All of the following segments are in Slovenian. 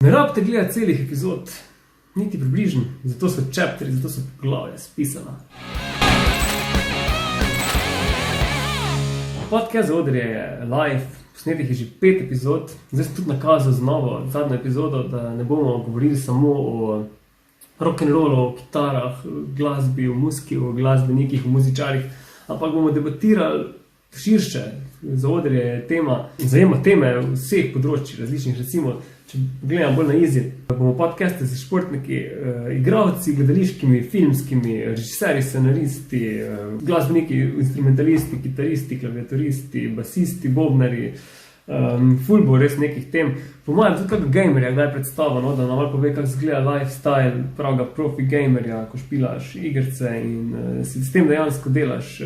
Ne rabite gledati celih epizod, niti približno, zato so chapteri, zato so poglavja spisana. Podcast Zaodrje je live, posnetih je že 5 epizod, zdaj sem tudi nakazal z novo zadnjo epizodo, da ne bomo govorili samo o rock'n'rollu, o kitarah, glasbi, o muziki, o glasbenikih, o muzičarjih, ampak bomo debatirali širše. Zaodrje je tema in zajema teme vseh področji različnih, recimo, če gledam bolj na easy, bomo podcaste za športniki, igralci, gledališkimi, filmskimi, režiserji, scenaristi, glasbeniki, instrumentalisti, kitaristi, klaviaturisti, basisti, bobnari, ful bo res nekih tem. Po mojem tudi kakega gamerja kdaj predstava, da nam malo pove, kako izgleda lifestyle pravega profi gamerja, ko špilaš igrice in si s tem dejansko delaš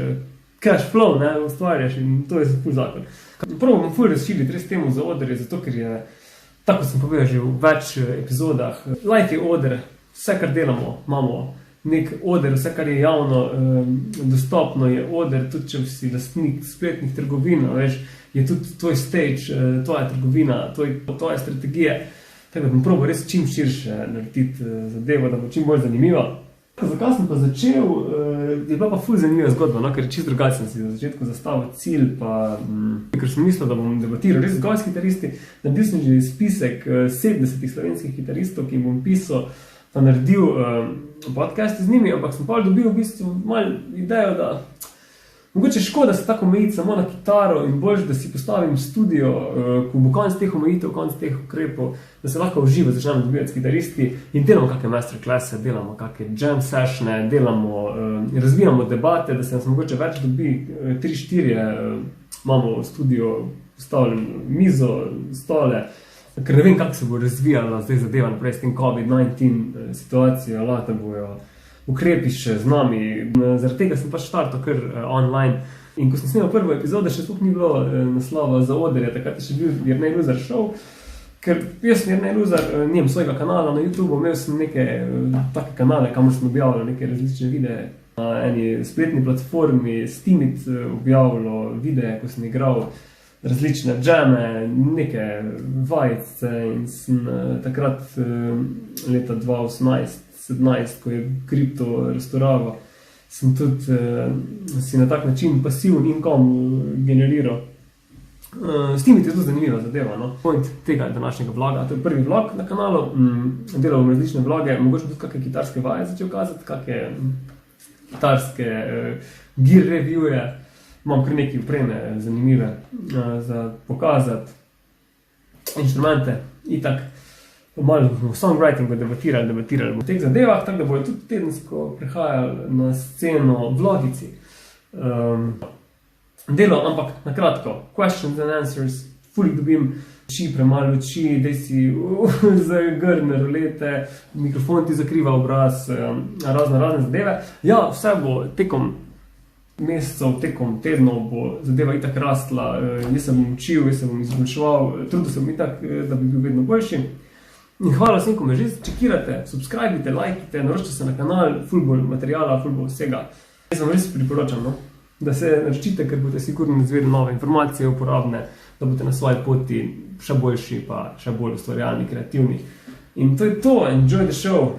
cash flow, ustvarjaš in to je ful zakon. Prvo bom ful razširiti res temu za odre, zato ker je, tako sem povedal že v več epizodah, life je oder, vse kar delamo, imamo nek oder, vse kar je javno dostopno je oder, tudi če si lastnik spletnih trgovin, veš, je tudi tvoj stage, tvoja trgovina, tvoje strategije, tako da bom probal res čim širše narediti zadevo, da bo čim bolj zanimiva. Zakaj sem pa začel, je bila pa ful zanimiva zgodba, ker čisto drugače sem si na začetku zastavil cilj, ker sem mislil, da bom debatiral res z gojs kitaristi, naredil sem že spisek 70 slovenskih kitaristov, ki jim bom pisal, pa naredil podcast z njimi, ampak sem pa dobil v bistvu malo idejo, da mogoče škoda se tako omejiti samo na kitaro in boljš, da si postavim studio, ko bo konc teh omejitev, konc teh ukrepov, da se lahko uživo začnemo dobivati s kitaristi in delamo kakšne masterclasse, delamo kakšne jam sessione, razvijamo debate, da se nas mogoče več dobi, 3-4 imamo v studio postavljen mizo, stole, ker ne vem, kako se bo razvijala zdaj zadeva naprej s tem COVID-19 situacijo, da bojo ukrepi še z nami. Zaradi tega sem pač štartal kar online. In ko sem snimal prvo epizodo, še sploh ni bilo naslova Zaodrje, takrat je še bil Jernej Luzar show, ker jaz sem Jernej Luzar, nimam svojega kanala na YouTube, imel sem neke take kanale, kamor sem objavljal neke različne videe. Na eni spletni platformi Steamit objavljal videe, ko sem igral različne džeme, neke vajice in sem takrat leta 2018-17, ko je kripto raztorava, sem tudi si na tak način pasivn income generiral. Steamit je tudi zanimiva zadeva, Point tega današnjega vloga, to je prvi vlog na kanalu, delal bom različne vloge, mogoče tudi kakšne kitarske vaje začel kazati, kakšne kitarske gear reviewje, imam kar nekaj opreme zanimive za pokazati, inštrumente, itak. Malo v songwritingu debatirali v teh zadevah, tako da bojo tudi tedensko prihajali na sceno vlogici. Delo, ampak na kratko, questions and answers, ful dobim oči, premalo oči, dej si zagrne rolete, mikrofon ti zakriva obraz, razne zadeve. Ja, vse bo tekom mesecev, tekom tednov bo zadeva itak rastla, jaz se bom učil, jaz se bom izboljševal, trudil sem itak, da bi bil vedno boljši. In hvala vsem, ko me že čekirate, subscribite, lajkite, naročite se na kanal, ful bo materijala, ful bo vsega. Jaz vam res priporočam, da se naročite, ker boste sigurno izvedeli nove informacije uporabne, da boste na svoji poti še boljši, pa še bolj ustvarjalni, kreativni. In to je to, enjoy the show!